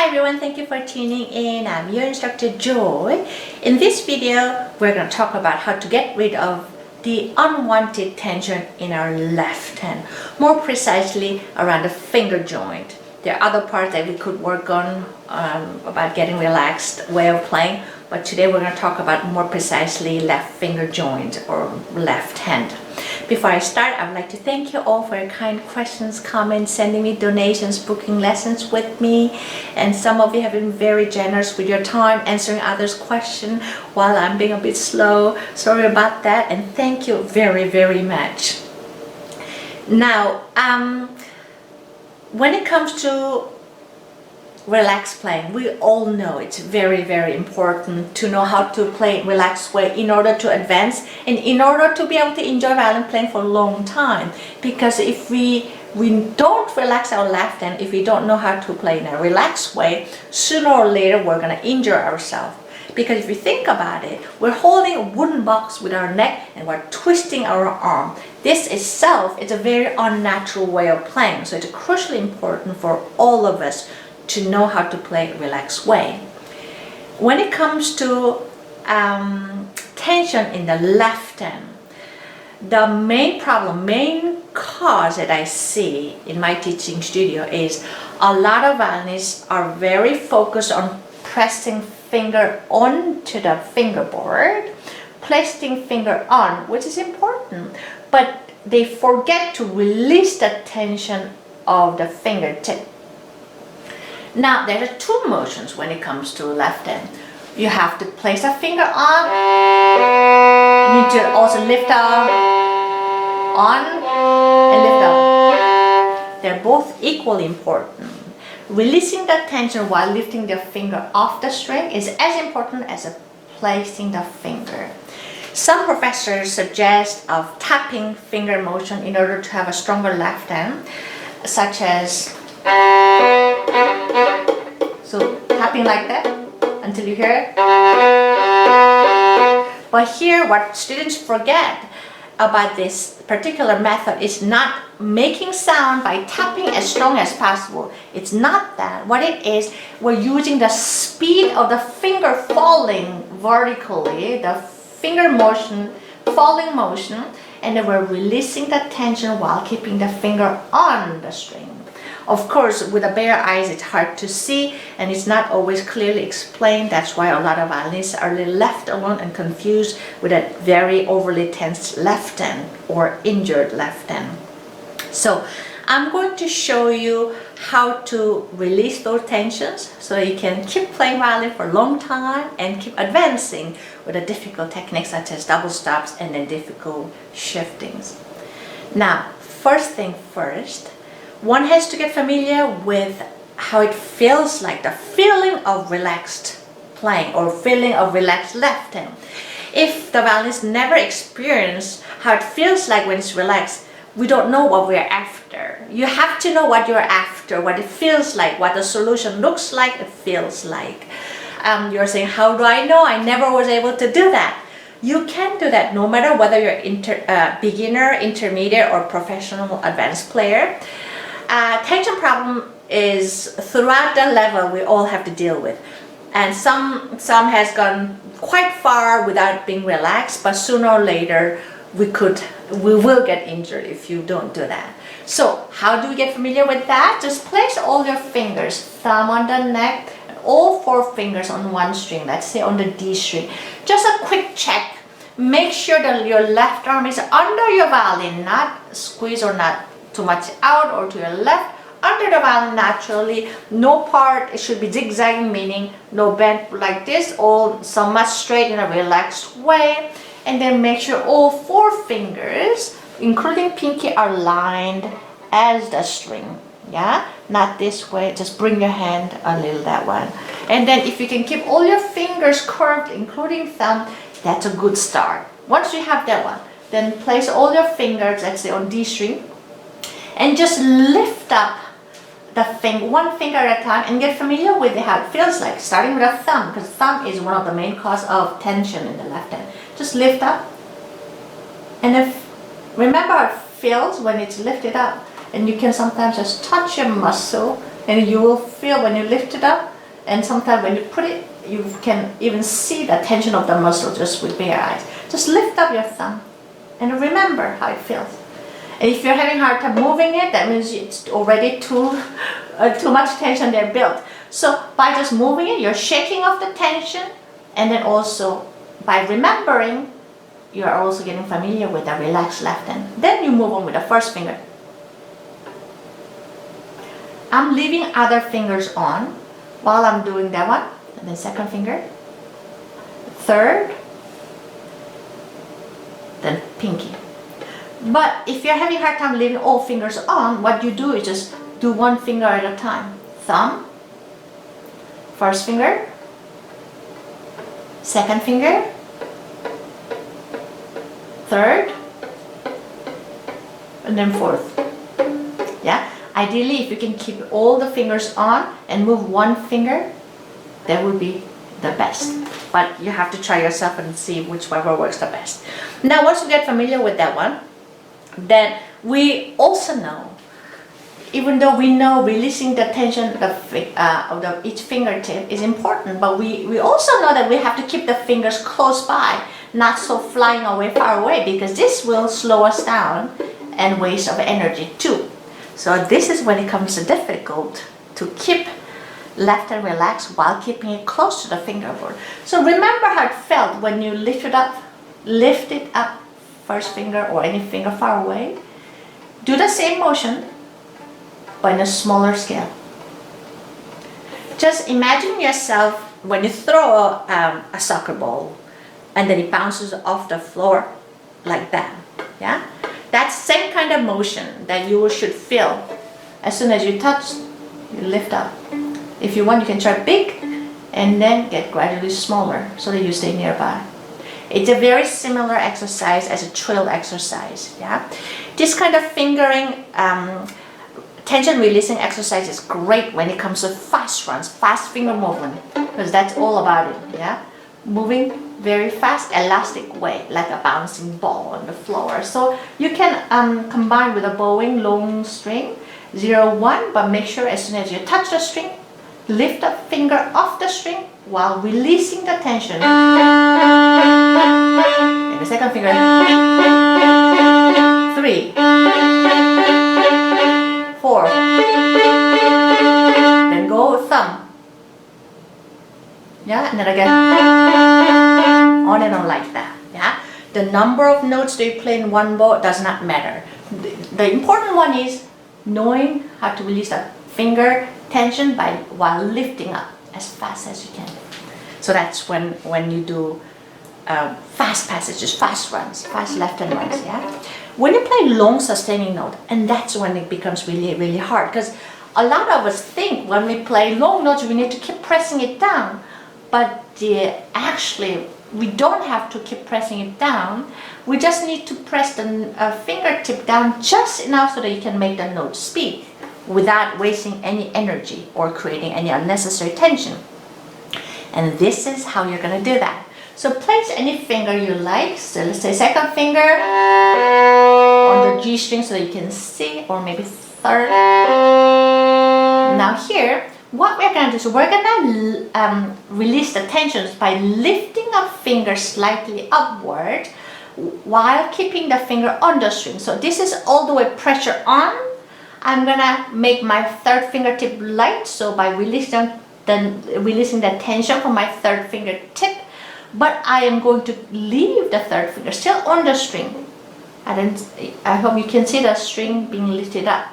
Hi everyone, thank you for tuning in. I'm your instructor Joy. In this video, we're going to talk about how to get rid of the unwanted tension in our left hand, more precisely around the finger joint. There are other parts that we could work on about getting relaxed way of playing, but today we're going to talk about more precisely left finger joint or left hand. Before I start, I would like to thank you all for your kind questions, comments, sending me donations, booking lessons with me, and some of you have been very generous with your time answering others' questions while I'm being a bit slow. Sorry about that, and thank you very, very much. Now, when it comes to relaxed playing, we all know it's very, very important to know how to play in a relaxed way in order to advance and in order to be able to enjoy violin playing for a long time. Because if we don't relax our left hand, if we don't know how to play in a relaxed way, sooner or later we're going to injure ourselves. Because if you think about it, we're holding a wooden box with our neck and we're twisting our arm. This itself is a very unnatural way of playing, so it's crucially important for all of us to know how to play a relaxed way. When it comes to tension in the left hand, the main cause that I see in my teaching studio is a lot of violinists are very focused on pressing finger onto the fingerboard, placing finger on, which is important, but they forget to release the tension of the fingertip. Now, there are two motions when it comes to left hand. You have to place a finger on, you need to also lift up, on, and lift up. They're both equally important. Releasing the tension while lifting the finger off the string is as important as placing the finger. Some professors suggest of tapping finger motion in order to have a stronger left hand, such as so tapping like that until you hear it. But here what students forget about this particular method is not making sound by tapping as strong as possible. It's not that. What it is, we're using the speed of the finger falling vertically, the finger motion, falling motion, and then we're releasing the tension while keeping the finger on the string. Of course, with the bare eyes, it's hard to see and it's not always clearly explained. That's why a lot of violinists are left alone and confused with a very overly tense left hand or injured left hand. So I'm going to show you how to release those tensions so you can keep playing violin for a long time and keep advancing with a difficult technique such as double stops and then difficult shiftings. Now, first thing first, one has to get familiar with how it feels like, the feeling of relaxed playing or feeling of relaxed left hand. If the violinist never experienced how it feels like when it's relaxed, we don't know what we're after. You have to know what you're after, what it feels like, what the solution looks like, it feels like. You're saying, how do I know? I never was able to do that. You can do that no matter whether you're beginner, intermediate, or professional advanced player. Tension problem is throughout the level we all have to deal with, and some has gone quite far without being relaxed, but sooner or later we will get injured if you don't do that. So how do we get familiar with that? Just place all your fingers, thumb on the neck, and all four fingers on one string, let's say on the D string. Just a quick check. Make sure that your left arm is under your violin, not squeeze or not too much out or to your left, under the violin naturally. No part, it should be zigzagging, meaning no bend like this, all somewhat straight in a relaxed way. And then make sure all four fingers, including pinky, are lined as the string. Yeah, not this way, just bring your hand a little that one. And then if you can keep all your fingers curved, including thumb, that's a good start. Once you have that one, then place all your fingers, let's say on D string, and just lift up the finger, one finger at a time, and get familiar with how it feels like, starting with a thumb, because thumb is one of the main cause of tension in the left hand. Just lift up, and remember how it feels when it's lifted up, and you can sometimes just touch your muscle, and you will feel when you lift it up, And sometimes when you put it, you can even see the tension of the muscle just with bare eyes. Just lift up your thumb and remember how it feels. And if you're having a hard time moving it, that means it's already too much tension there built. So by just moving it, you're shaking off the tension, and then also by remembering, you are also getting familiar with the relaxed left hand. Then you move on with the first finger. I'm leaving other fingers on while I'm doing that one, and then second finger, third, then pinky. But if you're having a hard time leaving all fingers on, what you do is just do one finger at a time. Thumb, first finger, second finger, third, and then fourth. Yeah? Ideally, if you can keep all the fingers on and move one finger, that would be the best. But you have to try yourself and see which one works the best. Now, once you get familiar with that one, then we also know, even though we know releasing the tension of each fingertip is important, but we also know that we have to keep the fingers close by, not so flying away far away, because this will slow us down and waste of energy too. So this is when it becomes difficult to keep left hand relaxed while keeping it close to the fingerboard. So remember how it felt when you lift it up, first finger or any finger far away. Do the same motion, but in a smaller scale. Just imagine yourself when you throw a soccer ball and then it bounces off the floor like that. Yeah? That's the same kind of motion that you should feel. As soon as you touch, you lift up. If you want, you can try big and then get gradually smaller so that you stay nearby. It's a very similar exercise as a trill exercise. Yeah? This kind of fingering, tension releasing exercise is great when it comes to fast runs, fast finger movement, because that's all about it. Yeah? Moving very fast, elastic way, like a bouncing ball on the floor. So you can combine with a bowing long string, 0, 1, but make sure as soon as you touch the string, lift the finger off the string while releasing the tension. And the second finger, 3, 4, then go thumb. Yeah, and then again, on and on like that. Yeah, the number of notes that you play in one bow does not matter. The important one is knowing how to release the finger tension while lifting up as fast as you can. So that's when you do fast passages, fast runs, fast left hand runs. Yeah, when you play long sustaining note, and that's when it becomes really, really hard, because a lot of us think when we play long notes we need to keep pressing it down. But actually, we don't have to keep pressing it down. We just need to press the fingertip down just enough so that you can make the note speak without wasting any energy or creating any unnecessary tension. And this is how you're going to do that. So place any finger you like. So let's say second finger on the G string so that you can see, or maybe third. Now here, what we're going to do is we're going to release the tensions by lifting a finger slightly upward while keeping the finger on the string. So this is all the way pressure on. I'm going to make my third fingertip light, so by releasing the tension from my third fingertip, but I am going to leave the third finger still on the string. And then I hope you can see the string being lifted up.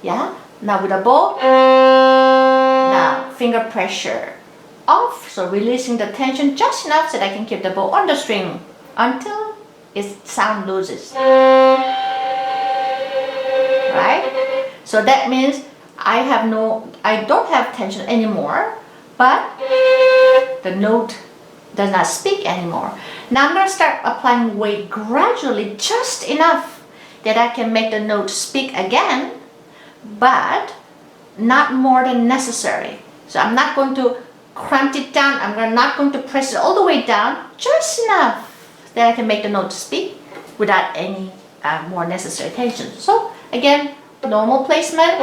Yeah? Now with a bow, now finger pressure off, so releasing the tension just enough so that I can keep the bow on the string until its sound loses. Right? So that means I don't have tension anymore, but the note does not speak anymore. Now I'm going to start applying weight gradually, just enough that I can make the note speak again, but not more than necessary. So I'm not going to cramp it down. I'm not going to press it all the way down, just enough that I can make the note speak without any more necessary tension. So again, normal placement,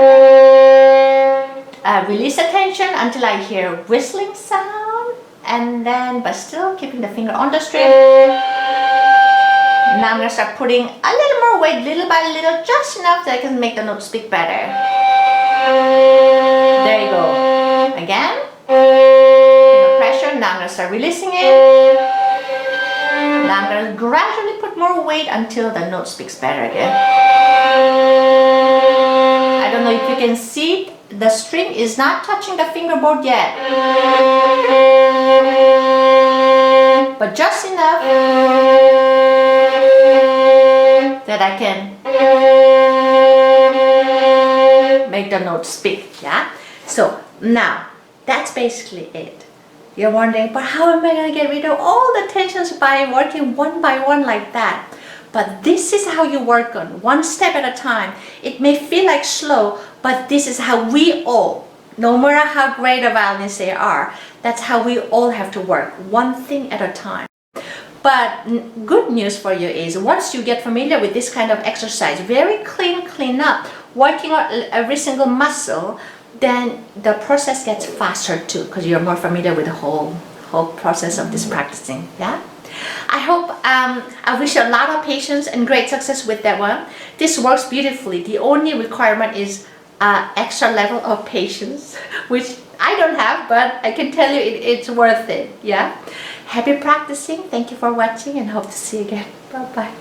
release the tension until I hear whistling sound, and then, but still keeping the finger on the string. Now I'm going to start putting a little more weight, little by little, just enough that I can make the note speak better. There you go. Again. Finger pressure. Now I'm going to start releasing it. Now I'm going to gradually put more weight until the note speaks better again. I don't know if you can see, the string is not touching the fingerboard yet. But just enough that I can make the note speak, yeah? So now, that's basically it. You're wondering, but how am I going to get rid of all the tensions by working one by one like that? But this is how you work on, one step at a time. It may feel like slow, but this is how we all, no matter how great a violinist they are, that's how we all have to work, one thing at a time. But good news for you is, once you get familiar with this kind of exercise, very clean up, working on every single muscle, then the process gets faster too, because you're more familiar with the whole process of this practicing, yeah? I hope, I wish you a lot of patience and great success with that one. This works beautifully. The only requirement is extra level of patience, which I don't have, but I can tell you it's worth it, yeah? Happy practicing. Thank you for watching and hope to see you again. Bye-bye.